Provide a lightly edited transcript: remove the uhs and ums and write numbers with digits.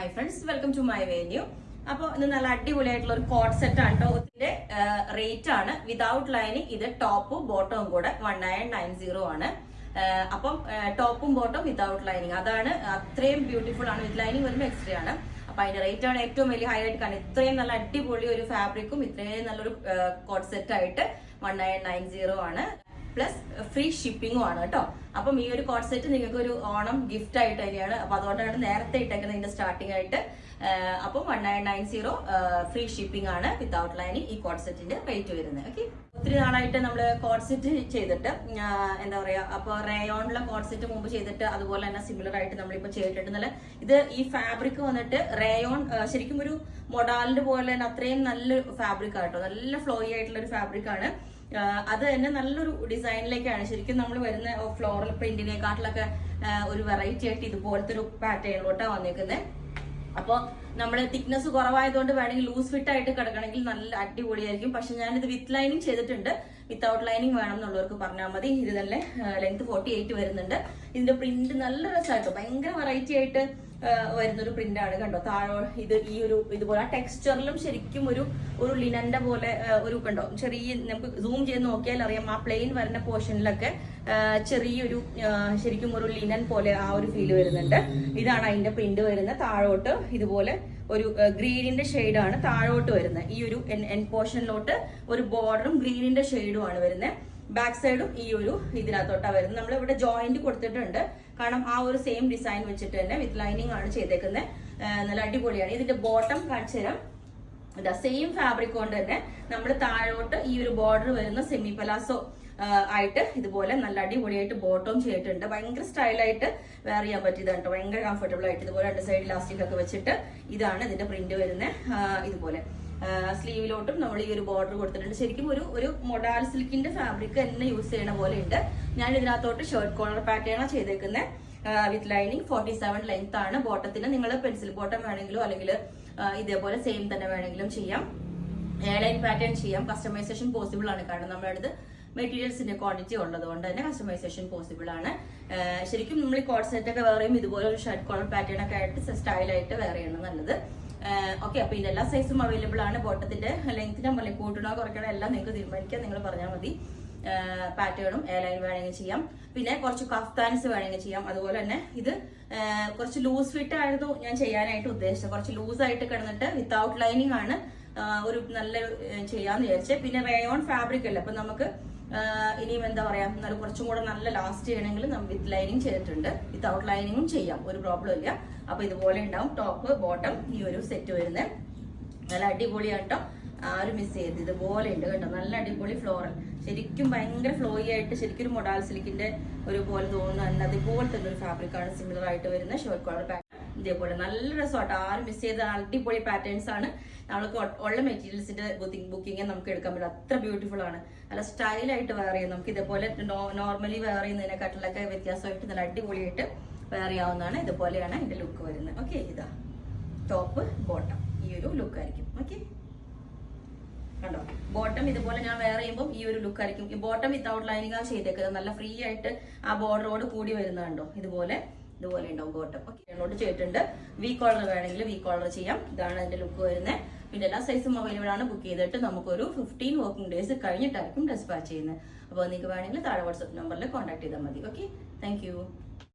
Hi friends, welcome to my venue. അപ്പോൾ ഇത് നല്ല അടിപൊളിയായിട്ടുള്ള ഒരു കോട്ട് സെറ്റ് ആണ് കേട്ടോ. ഇതിന്റെ റേറ്റ് ആണ് വിതൗട്ട് ലൈനിങ്. ഇത് ടോപ്പും ബോട്ടവും കൂടെ 1990 ആണ്. അപ്പം ടോപ്പും ബോട്ടവും വിതൗട്ട് ലൈനിങ്, അതാണ് അത്രയും ബ്യൂട്ടിഫുൾ ആണ്. വിത്ത് ലൈനിങ് വരുമ്പോൾ എക്സ്ട്രാ ആണ്. അപ്പൊ അതിന്റെ റേറ്റ് ആണ് ഏറ്റവും വലിയ ഹൈലൈറ്റ്. കാരണം ഇത്രയും നല്ല അടിപൊളി ഒരു ഫാബ്രിക്കും ഇത്രയും നല്ലൊരു കോട്ട് സെറ്റ് ആയിട്ട് 1990 ആണ്. പ്ലസ് ഫ്രീ ഷിപ്പിംഗും ആണ് കേട്ടോ. അപ്പം ഈ ഒരു കോട്ട് സെറ്റ് നിങ്ങൾക്ക് ഒരു ഓണം ഗിഫ്റ്റ് ആയിട്ട് തന്നെയാണ്. അപ്പൊ അതുകൊണ്ടാണ് നേരത്തെ ഇട്ടേക്കുന്നത് ഇതിന്റെ സ്റ്റാർട്ടിംഗ് ആയിട്ട്. അപ്പം 1990 ഫ്രീ ഷിപ്പിംഗ് ആണ് വിത്തൗട്ട് ലൈനിങ് ഈ കോട്ട് സെറ്റിന്റെ റേറ്റ് വരുന്നത്. ഓക്കെ, ഒത്തിരി നാളായിട്ട് നമ്മൾ കോട്ട് സെറ്റ് ചെയ്തിട്ട് എന്താ പറയാ, അപ്പൊ റേയോണിലെ കോട്ട് സെറ്റ് മുമ്പ് ചെയ്തിട്ട് അതുപോലെ തന്നെ സിമിലർ ആയിട്ട് നമ്മളിപ്പോ ചെയ്തിട്ടുണ്ട്. നല്ല ഇത് ഈ ഫാബ്രിക് വന്നിട്ട് റേയോൺ ശരിക്കും ഒരു മൊഡാലിന്റെ പോലെ തന്നെ അത്രയും നല്ലൊരു ഫാബ്രിക് ആട്ടോ. നല്ല ഫ്ലോയി ആയിട്ടുള്ള ഒരു ഫാബ്രിക് ആണ്. അത് തന്നെ നല്ലൊരു ഡിസൈനിലേക്കാണ് ശരിക്കും നമ്മൾ വരുന്ന ഫ്ലോറൽ പ്രിന്റിനെക്കാട്ടിലൊക്കെ ഒരു വെറൈറ്റി ആയിട്ട് ഇതുപോലത്തെ ഒരു പാറ്റേണിലോട്ടാണ് വന്നേക്കുന്നത്. അപ്പോൾ നമ്മൾ തിക്നെസ് കുറവായതുകൊണ്ട് വേണമെങ്കിൽ ലൂസ് ഫിറ്റ് ആയിട്ട് കിടക്കണമെങ്കിൽ നല്ല അടിപൊളിയായിരിക്കും. പക്ഷെ ഞാനിത് വിത്ത് ലൈനിങ് ചെയ്തിട്ടുണ്ട്. വിത്തൗട്ട് ലൈനിങ് വേണം എന്നുള്ളവർക്ക് പറഞ്ഞാൽ മതി. ഇത് തന്നെ ലെങ്ത് 48 വരുന്നുണ്ട്. ഇതിന്റെ പ്രിന്റ് നല്ല രസമായിട്ടോ, ഭയങ്കര വെറൈറ്റി ആയിട്ട് വരുന്നൊരു പ്രിന്റ് ആണ് കണ്ടോ. താഴെ ഇത് ഈ ഒരു ഇതുപോലെ ടെക്സ്ചറിലും ശരിക്കും ഒരു ലിനന്റെ പോലെ ഒരു കണ്ടോ, ചെറിയ നമുക്ക് സൂം ചെയ്ത് നോക്കിയാൽ അറിയാം. ആ പ്ലെയിൻ വരുന്ന പോർഷനിലൊക്കെ ചെറിയൊരു ശരിക്കും ഒരു ലിനൻ പോലെ ആ ഒരു ഫീല് വരുന്നുണ്ട്. ഇതാണ് അതിന്റെ പ്രിന്റ് വരുന്നത്. താഴോട്ട് ഇതുപോലെ ഒരു ഗ്രീനിന്റെ ഷെയ്ഡാണ് താഴോട്ട് വരുന്നത്. ഈ ഒരു എൻ പോർഷനിലോട്ട് ഒരു ബോർഡറും ഗ്രീനിന്റെ ഷെയ്ഡും ആണ് വരുന്നത്. ബാക്ക് സൈഡും ഈ ഒരു ഇതിനകത്തോട്ടാണ് വരുന്നത്. നമ്മൾ ഇവിടെ ജോയിന്റ് കൊടുത്തിട്ടുണ്ട്. കാരണം ആ ഒരു സെയിം ഡിസൈൻ വെച്ചിട്ട് തന്നെ വിത്ത് ലൈനിങ് ആണ് ചെയ്തേക്കുന്നത്. നല്ല അടിപൊളിയാണ്. ഇതിന്റെ ബോട്ടം കാണിച്ചു തരാം. ഇതാ സെയിം ഫാബ്രിക് കൊണ്ട് തന്നെ നമ്മൾ താഴോട്ട് ഈ ഒരു ബോർഡർ വരുന്ന സെമി പലാസോ ആയിട്ട് ഇതുപോലെ നല്ല അടിപൊളിയായിട്ട് ബോട്ടം ചെയ്തിട്ടുണ്ട്. ഭയങ്കര സ്റ്റൈലായിട്ട് വെയർ ചെയ്യാൻ പറ്റിയതാണ് കേട്ടോ. ഭയങ്കര കംഫർട്ടബിൾ ആയിട്ട് ഇതുപോലെ രണ്ട് സൈഡ് ഇലാസ്റ്റിക് ഒക്കെ വെച്ചിട്ട് ഇതാണ് ഇതിന്റെ പ്രിന്റ് വരുന്നത്. ഇതുപോലെ സ്ലീവിലോട്ടും നമ്മൾ ഈ ഒരു ബോർഡർ കൊടുത്തിട്ടുണ്ട്. ശരിക്കും ഒരു മൊഡാൽ സിൽക്കിന്റെ ഫാബ്രിക് തന്നെ യൂസ് ചെയ്യണ പോലെ ഉണ്ട്. ഞാൻ ഇതിനകത്തോട്ട് ഷർട്ട് കോളർ പാറ്റേണാണ് ചെയ്തേക്കുന്നത്. വിത്ത് ലൈനിങ് 47 ലെങ്ത് ആണ്. ബോട്ടത്തിന് നിങ്ങൾ പെൻസിൽ ബോട്ടം വേണമെങ്കിലോ അല്ലെങ്കിൽ ഇതേപോലെ സെയിം തന്നെ വേണമെങ്കിലും ചെയ്യാം. എയർലൈൻ പാറ്റേൺ ചെയ്യാം. കസ്റ്റമൈസേഷൻ പോസിബിൾ ആണ്. കാരണം നമ്മുടെ അടുത്ത് മെറ്റീരിയൽസിന്റെ ക്വാണ്ടിറ്റി ഉള്ളത് കൊണ്ട് തന്നെ കസ്റ്റമൈസേഷൻ പോസിബിൾ ആണ്. ശരിക്കും നമ്മൾ ഈ കോട്ട് സെറ്റ് ഒക്കെ വേറെ ചെയ്യും ഇതുപോലെ ഒരു ഷർട്ട് കോളർ പാറ്റേൺ ഒക്കെ ആയിട്ട് സ്റ്റൈലായിട്ട് വേറെ ചെയ്യണം നല്ലത്. ഓക്കെ, അപ്പൊ ഇതിന്റെ എല്ലാ സൈസും അവൈലബിൾ ആണ്. ബോട്ടത്തിന്റെ ലെങ്ത് നമ്പർ കൂട്ടണോ കുറയ്ക്കണോ എല്ലാം നിങ്ങൾക്ക് തീരുമാനിക്കാം. നിങ്ങൾ പറഞ്ഞാൽ മതി. പാറ്റേണും എയർലൈൻ വേണമെങ്കിൽ ചെയ്യാം. പിന്നെ കുറച്ച് കഫ്താൻസ് വേണമെങ്കിൽ ചെയ്യാം. അതുപോലെ തന്നെ ഇത് കുറച്ച് ലൂസ് ഫിറ്റ് ആയിരുന്നു ഞാൻ ചെയ്യാനായിട്ട് ഉദ്ദേശിച്ചത്. കുറച്ച് ലൂസ് ആയിട്ട് കിടന്നിട്ട് വിത്തൗട്ട് ലൈനിങ് ആണ് ഒരു നല്ല ചെയ്യാന്ന് വിചാരിച്ചത്. പിന്നെ റേയോൺ ഫാബ്രിക് അല്ലേ, അപ്പൊ നമുക്ക് ഇനിയും എന്താ പറയാ, നല്ല കുറച്ചും കൂടെ നല്ല ലാസ്റ്റ് ചെയ്യണമെങ്കിൽ നമ്മൾ വിത്ത് ലൈനിങ് ചെയ്തിട്ടുണ്ട്. വിത്തൗട്ട് ലൈനിങ്ങും ചെയ്യാം, ഒരു പ്രോബ്ലം ഇല്ല. അപ്പൊ ഇതുപോലെ ഉണ്ടാവും ടോപ്പ് ബോട്ടം ഈ ഒരു സെറ്റ് വരുന്നത്. നല്ല അടിപൊളിയാട്ടോ. ആരും മിസ് ചെയ്ത് ഇതുപോലെ ഉണ്ട് കേട്ടോ. നല്ല അടിപൊളി ഫ്ലോറൽ, ശരിക്കും ഭയങ്കര ഫ്ലോയി ആയിട്ട് ശരിക്കും ഒരു മൊഡാൽ സിൽക്കിന്റെ ഒരു പോലെ തോന്നുന്നുണ്ട്. അതുപോലെ തന്നെ ഒരു ഫാബ്രിക് ആണ് സിമിലർ ആയിട്ട് വരുന്ന ഷോർട്ട് കോളർ പാറ്റേൺ. ഇതേപോലെ നല്ല രസമാട്ടോ. ആരും മിസ് ചെയ്ത അടിപൊളി പാറ്റേൺസ് ആണ്. നമ്മൾക്ക് ഉള്ള മെറ്റീരിയൽസിന്റെ ബുക്കിംഗ് നമുക്ക് എടുക്കാൻ പറ്റും. അത്ര ബ്യൂട്ടിഫുൾ ആണ്. നല്ല സ്റ്റൈലായിട്ട് വെയർ ചെയ്യാം. നമുക്ക് ഇതേപോലെ നോർമലി വെയർ ചെയ്യുന്നതിനെക്കാട്ടിലൊക്കെ വ്യത്യാസമായിട്ട് നല്ല അടിപൊളിയായിട്ട് വെയർ ചെയ്യാവുന്നതാണ്. ഇതുപോലെയാണ് ഇതിന്റെ ലുക്ക് വരുന്നത്. ഓക്കെ, ഇതാ ടോപ്പ് ബോട്ടം ഈ ഒരു ലുക്ക് ആയിരിക്കും. ഓക്കെ, കണ്ടോ, ബോട്ടം ഇതുപോലെ ഞാൻ വെയർ ചെയ്യുമ്പോൾ ഈ ഒരു ലുക്ക് ആയിരിക്കും. ഈ ബോട്ടം വിത്തൗട്ട് ലൈനിങ് ആ ചെയ്തേക്കുന്നത്. നല്ല ഫ്രീ ആയിട്ട് ആ ബോർഡറോട് കൂടി വരുന്നുണ്ടോ. ഇതുപോലെ ഉണ്ടാവും ബോട്ടം. ഓക്കെ, എന്നോട് ചെയ്തിട്ടുണ്ട്. വി കോളർ വേണമെങ്കിൽ വി കോളർ ചെയ്യാം. ഇതാണ് അതിന്റെ ലുക്ക് വരുന്നത്. പിന്നെ എല്ലാ സൈസും അവൈലബിൾ ആണ്. ബുക്ക് ചെയ്തിട്ട് നമുക്കൊരു 15 വർക്കിംഗ് ഡേയ്സ് കഴിഞ്ഞിട്ടായിരിക്കും ഡെസ്പാച്ച് ചെയ്യുന്നത്. അപ്പോൾ നിങ്ങൾക്ക് വേണമെങ്കിൽ താഴെ വാട്സ്ആപ്പ് നമ്പറിൽ കോൺടാക്ട് ചെയ്താൽ മതി. Okay, thank